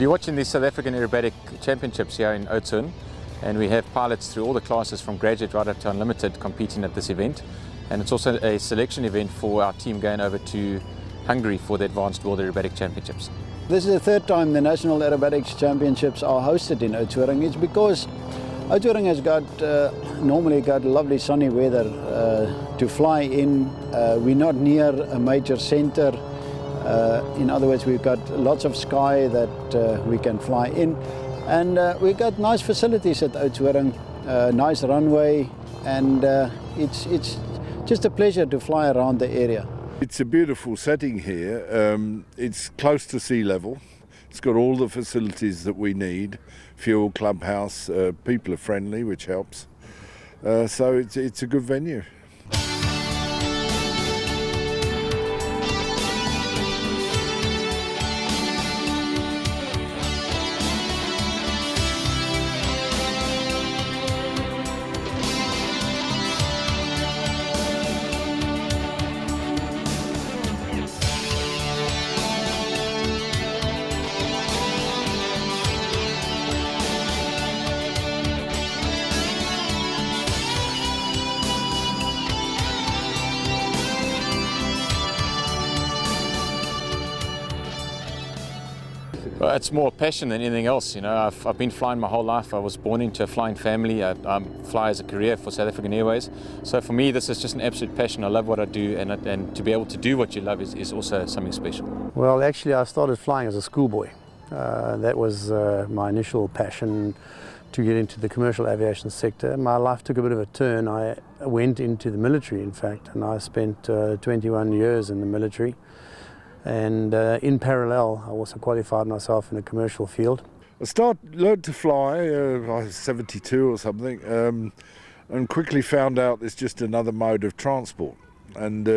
Well, you're watching the South African Aerobatic Championships here in Oudtshoorn, and we have pilots through all the classes from graduate right up to unlimited competing at this event. And it's also a selection event for our team going over to Hungary for the Advanced World Aerobatic Championships. This is the third time the National Aerobatics Championships are hosted in Oudtshoorn. It's because Oudtshoorn has normally got lovely sunny weather to fly in. We're not near a major center. In other words, we've got lots of sky that we can fly in. And we've got nice facilities at Oudtshoorn, nice runway, and it's just a pleasure to fly around the area. It's a beautiful setting here. It's close to sea level. It's got all the facilities that we need. Fuel, clubhouse, people are friendly, which helps. So it's a good venue. Well, it's more passion than anything else. You know, I've been flying my whole life. I was born into a flying family. I fly as a career for South African Airways. So for me, this is just an absolute passion. I love what I do, and to be able to do what you love is also something special. Well, actually, I started flying as a schoolboy. That was my initial passion to get into the commercial aviation sector. My life took a bit of a turn. I went into the military, in fact, and I spent 21 years in the military. And in parallel, I also qualified myself in the commercial field. I learned to fly, I was 72 or something, and quickly found out it's just another mode of transport. And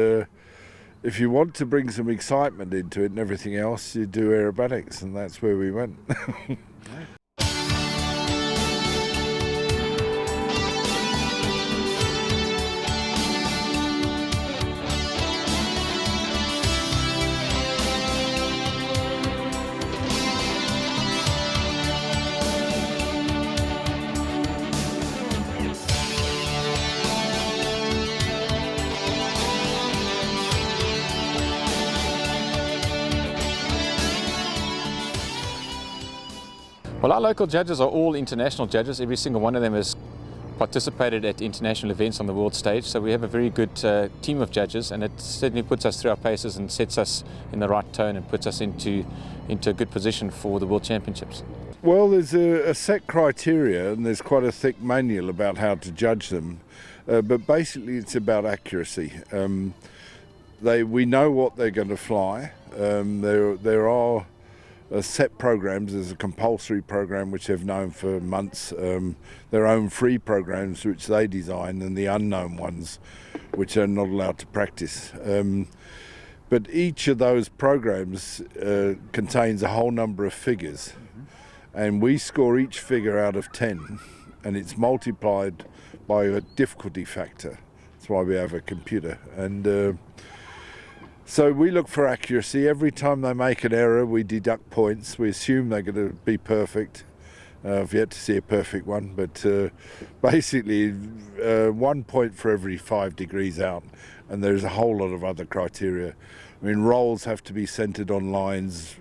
if you want to bring some excitement into it and everything else, you do aerobatics, and that's where we went. Well, our local judges are all international judges. Every single one of them has participated at international events on the world stage. So we have a very good team of judges, and it certainly puts us through our paces and sets us in the right tone and puts us into a good position for the World Championships. Well, there's a set criteria, and there's quite a thick manual about how to judge them. But basically, it's about accuracy. We know what they're going to fly. There are set programs. There's a compulsory program which they've known for months, their own free programs which they design, and the unknown ones which are not allowed to practice. But each of those programs contains a whole number of figures, and we score each figure out of 10, and it's multiplied by a difficulty factor. That's why we have a computer. And so we look for accuracy. Every time they make an error, we deduct points. We assume they're going to be perfect. I've yet to see a perfect one, but basically 1 point for every 5 degrees out, and there's a whole lot of other criteria. I mean, rolls have to be centered on lines,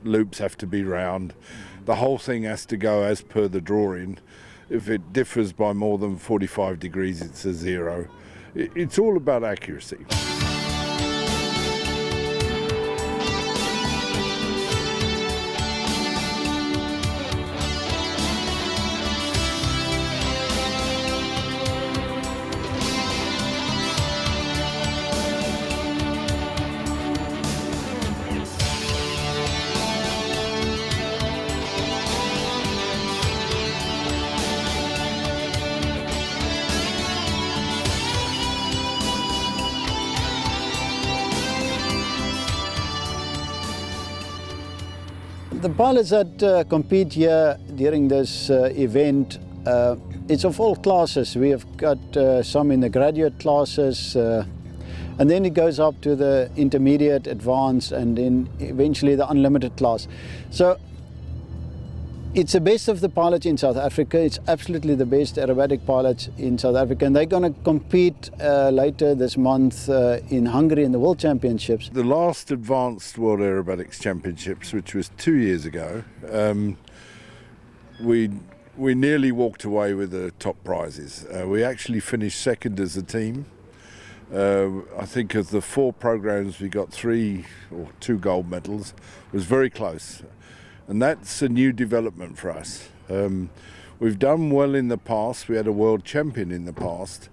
loops have to be round. The whole thing has to go as per the drawing. If it differs by more than 45 degrees, it's a 0. It's all about accuracy. The pilots that compete here during this event, it's of all classes. We have got some in the graduate classes, and then it goes up to the intermediate, advanced, and then eventually the unlimited class. So It's the best of the pilots in South Africa. It's absolutely the best aerobatic pilots in South Africa, and they're going to compete later this month in Hungary in the World Championships. The last Advanced World Aerobatics Championships, which was 2 years ago, we nearly walked away with the top prizes. We actually finished second as a team. I think of the 4 programs, we got 3 or 2 gold medals. It was very close. And that's a new development for us. We've done well in the past. We had a world champion in the past,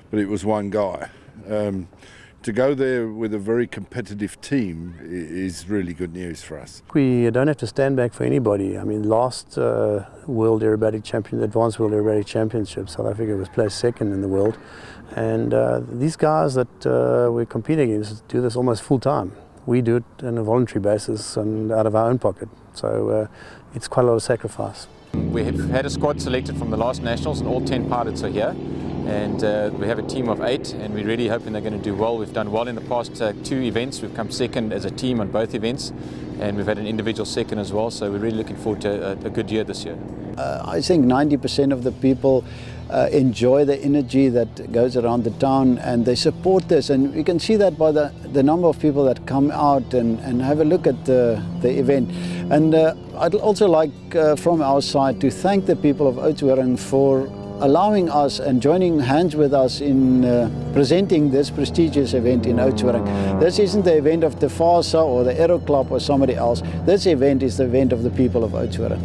but it was one guy. To go there with a very competitive team is really good news for us. We don't have to stand back for anybody. I mean, last World Aerobatic Champion, Advanced World Aerobatic Championship, South Africa was placed second in the world. And these guys that we're competing against do this almost full time. We do it on a voluntary basis and out of our own pocket. So it's quite a lot of sacrifice. We have had a squad selected from the last nationals, and all 10 pilots are here. And we have a team of 8, and we're really hoping they're going to do well. We've done well in the past 2 events. We've come second as a team on both events, and we've had an individual second as well. So we're really looking forward to a good year this year. I think 90% of the people enjoy the energy that goes around the town, and they support this, and we can see that by the number of people that come out and have a look at the event. And I'd also like from our side to thank the people of Oudtshoorn for allowing us and joining hands with us in presenting this prestigious event in Oudtshoorn. This isn't the event of the FASA or the Aero Club or somebody else. This event is the event of the people of Oudtshoorn.